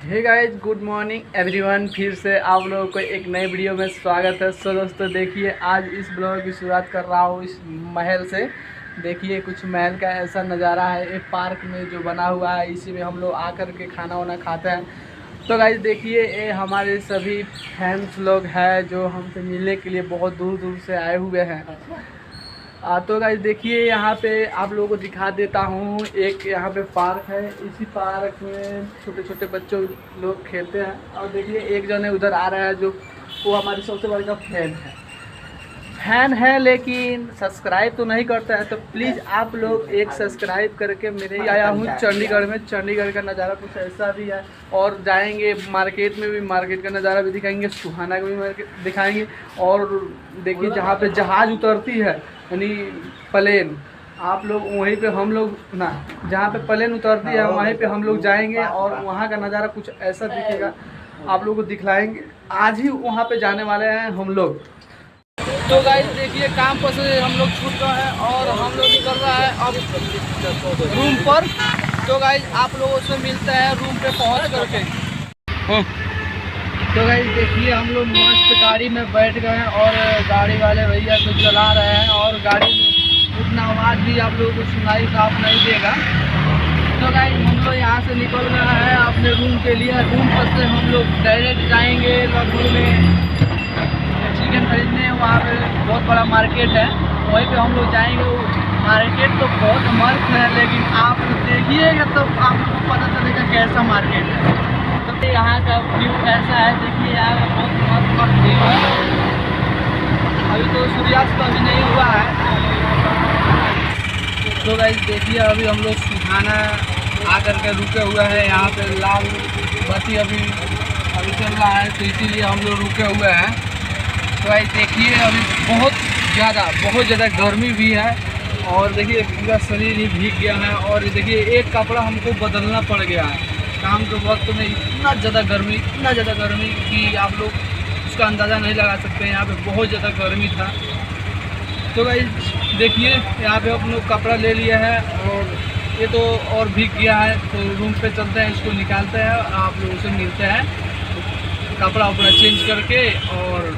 हे guys, good morning everyone. फिर से आप लोगों को एक नए वीडियो में स्वागत है। सो दोस्तों, देखिए आज इस ब्लॉग की शुरुआत कर रहा हूँ इस महल से। देखिए कुछ महल का ऐसा नज़ारा है, एक पार्क में जो बना हुआ है, इसी में हम लोग आकर के खाना वाना खाते हैं। तो गाइज देखिए, ये हमारे सभी फैंस लोग हैं जो हमसे मिलने के लिए बहुत दूर दूर से आए हुए हैं। तो गाइस देखिए, यहाँ पे आप लोगों को दिखा देता हूँ। एक यहाँ पे पार्क है, इसी पार्क में छोटे छोटे बच्चों लोग खेलते हैं। और देखिए एक जने उधर आ रहा है जो वो हमारी सबसे बड़ी फैन है, लेकिन सब्सक्राइब तो नहीं करता है। तो प्लीज़ आप लोग एक सब्सक्राइब करके। मेरे ही आया हूँ चंडीगढ़ में। चंडीगढ़ का नज़ारा कुछ ऐसा भी है। और जाएंगे मार्केट में भी, मार्केट का नज़ारा भी दिखाएंगे, सुहाना का भी मार्केट दिखाएंगे। और देखिए जहाँ पे जहाज़ उतरती है, यानी प्लेन, आप लोग वहीं पे हम लोग ना, जहाँ पे प्लेन उतरती है वहीं पे हम लोग जाएंगे। और वहाँ का नज़ारा कुछ ऐसा दिखेगा, आप लोगों को दिखलाएंगे। आज ही वहाँ पे जाने वाले हैं हम लोग। तो गाइस देखिए, काम पर से हम लोग छूट गए हैं और हम लोग निकल रहा है अब रूम पर। तो गाइस आप लोगों से मिलते हैं रूम पे पहुँच करके। तो गाइस देखिए, हम लोग मस्त गाड़ी में बैठ गए हैं और गाड़ी वाले भैया तो चला रहे हैं। और गाड़ी में उतना आवाज़ भी आप लोगों को सुनाई साफ नहीं देगा। तो गाइस हम लोग यहाँ से निकल रहे हैं अपने रूम के लिए। रूम पर से हम लोग डायरेक्ट जाएंगे लखनऊ में चिकन खरीदने। वहाँ पे बहुत बड़ा मार्केट है, वहीं पे हम लोग जाएंगे। वो मार्केट तो बहुत मस्त है, लेकिन आप देखिएगा तो आपको पता चलेगा कैसा मार्केट है। तो यहाँ का व्यू ऐसा है, देखिए यहाँ का बहुत मस्त व्यू है। अभी तो सूर्यास्त तो अभी नहीं हुआ है। तो गाइस देखिए, अभी हम लोग सुहाना आकर के रुके हुए हैं। यहाँ पे लाल बत्ती अभी चल रहा है, तो इसीलिए हम लोग रुके हुए हैं। तो गाइस देखिए, अभी बहुत ज़्यादा गर्मी भी है। और देखिए पूरा शरीर ही भीग गया है। और देखिए एक कपड़ा हमको बदलना पड़ गया है। शाम के वक्त में इतना ज़्यादा गर्मी कि आप लोग उसका अंदाज़ा नहीं लगा सकते। यहाँ पे बहुत ज़्यादा गर्मी था। तो गाइस देखिए, यहाँ पे हम लोग कपड़ा ले लिया है और ये तो और भीग गया है। तो रूम पे चलते हैं, इसको निकालते हैं और आप लोगों से मिलते हैं कपड़ा वपड़ा चेंज करके और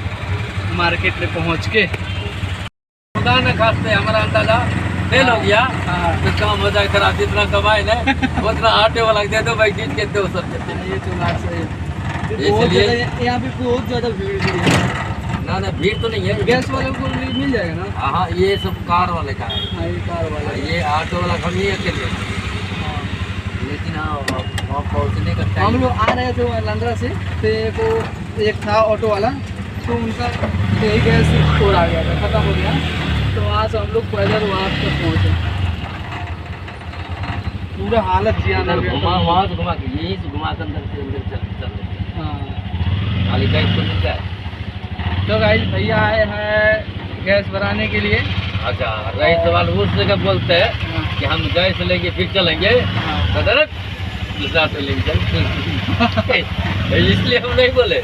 मार्केट में पहुँच के। खुदा न खास्ते हमारा अंदाजा फेल हो गया। तो काम हो जाए खराब, जितना कमाए ना उतना आटे वाला दे दो भाई, खींच के दो सब। ये तो बात सही है। इसलिए यहाँ पे बहुत ज़्यादा भीड़ भी है। ना भीड़ तो नहीं है। गैस वाले को मिल जाएगा ना? हाँ, ये सब कार वाले का है। हाँ, ये कार वाला, ये ऑटो वाला हम ही अकेले। लेकिन हाँ, वहाँ पहुँचने का हम लोग आ रहे थे लंदरा से, तो वो एक था ऑटो वाला, तो उनका यही गैस छोड़ आ गया था, ख़त्म हो गया। तो वहाँ से हम लोग पैदल वहाँ तक पहुँचे। पूरा हालत जियान हो गया। वहाँ से घुमा के, यहीं से घुमा के अंदर चल। हाँ, खाली गैस तो मिल जाए। तो गाइस भैया आए हैं गैस भराने के लिए। अच्छा, रही सवाल उस जगह बोलते हैं कि हम गैस लेंगे फिर चलेंगे, दूसरा तो लेंगे इसलिए हम नहीं बोले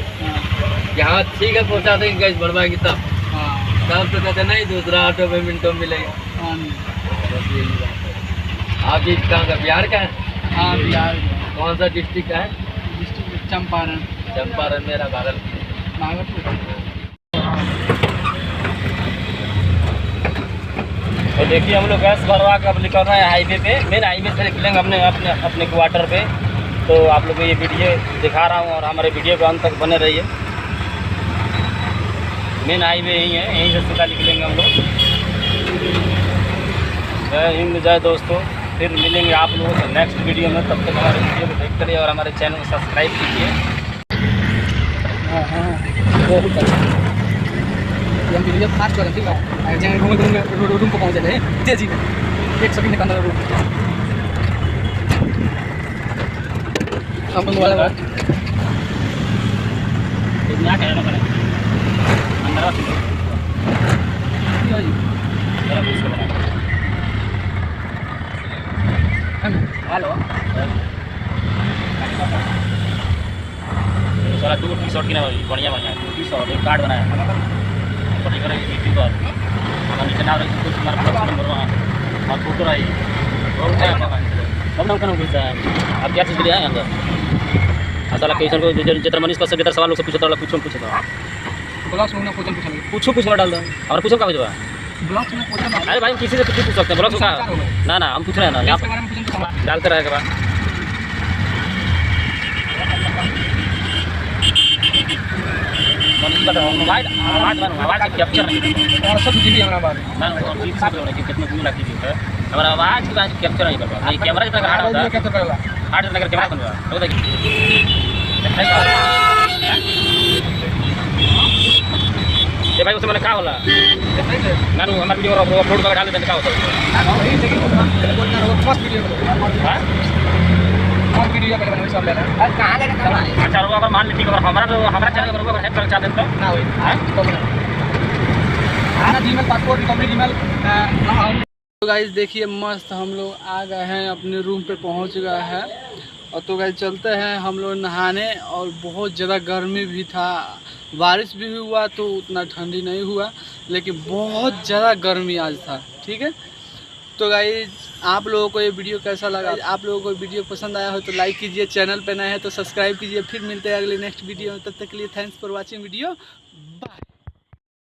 कि हाँ ठीक है पहुँचा देंगे, गैस भरवाएंगे तब। तब तो कहते नहीं, दूसरा ऑटो में मिनटों में मिलेगा। बस यही बात है। आप इस कहाँ का, बिहार का है? हाँ, बिहार। कौन सा डिस्ट्रिक्ट का है? डिस्ट्रिक्ट चंपारण। मेरा भागलपुर। तो देखिए, हम लोग गैस भरवा के अब निकल रहे हैं हाईवे पे। मेन हाईवे से निकलेंगे अपने क्वार्टर पे। तो आप लोग को ये वीडियो दिखा रहा हूँ और हमारे वीडियो के अंत तक बने रहिए। मेन हाईवे यही है, यहीं से सीधा निकलेंगे हम लोग। जय हिंद, जय दोस्तों। फिर मिलेंगे आप लोगों से नेक्स्ट वीडियो में। तब तक हमारे वीडियो को देखते रहिए और हमारे चैनल को सब्सक्राइब कीजिए। बहुत अच्छा। हम वीडियो फास्ट कर ठीक है, जहाँ घूमे रूम को पहुँच जाए तेजी में, 1 सेकंड के अंदर रूम हम मोबाइल लगा कितना कहना पड़ेगा अंदर हेलो सारा 2 टी-शर्ट की ना बढ़िया टी-शर्ट एक कार्ड बनाया नीचे ना कुछ नंबर वहाँ फोटो रही सब नाम है। आप क्या चीज़ ले आए अंदर? साला कैसन को जितना मनीष कश्यप जितना सवाल लोग से पूछता रहा कुछ पूछता ब्लॉग्स में क्वेश्चन पूछा कुछ डाल दो और कुछ का भेजवा ब्लॉग्स में क्वेश्चन अरे भाई हम किसी से कुछ पूछ सकते हैं ब्लॉग का ना हम पूछ रहे हैं ना यहाँ डालते रहेगा मोबाइल आवाज़ कैप्चर हमारा आवाज़ की बात कैप्चर नहीं कर रहा कैमरा जितना हार्ड होता है हार्ड जितना कैमरा बनवा ये भाई उसमें क्या होला ना हमारा वीडियो अपलोड कर डाल देते क्या होता है अच्छा अगर मान लीजिए अगर हमारा चैनल अगर हेल्प करना चाहते हैं तो ना होई जीमेल पासपोर्ट कंप्लीट ईमेल। तो गाइस देखिए मस्त हम लोग आ गए हैं अपने रूम पे पहुंच गए हैं और तो गाइस चलते हैं हम लोग नहाने और बहुत ज़्यादा गर्मी भी था बारिश भी हुआ तो उतना ठंडी नहीं हुआ लेकिन बहुत ज़्यादा गर्मी आज था ठीक है। तो गाइस आप लोगों को ये वीडियो कैसा लगा आप लोगों को वीडियो पसंद आया हो तो लाइक कीजिए चैनल पे नए हैं तो सब्सक्राइब कीजिए फिर मिलते हैं अगले नेक्स्ट वीडियो में तब तक के लिए thanks for watching video bye.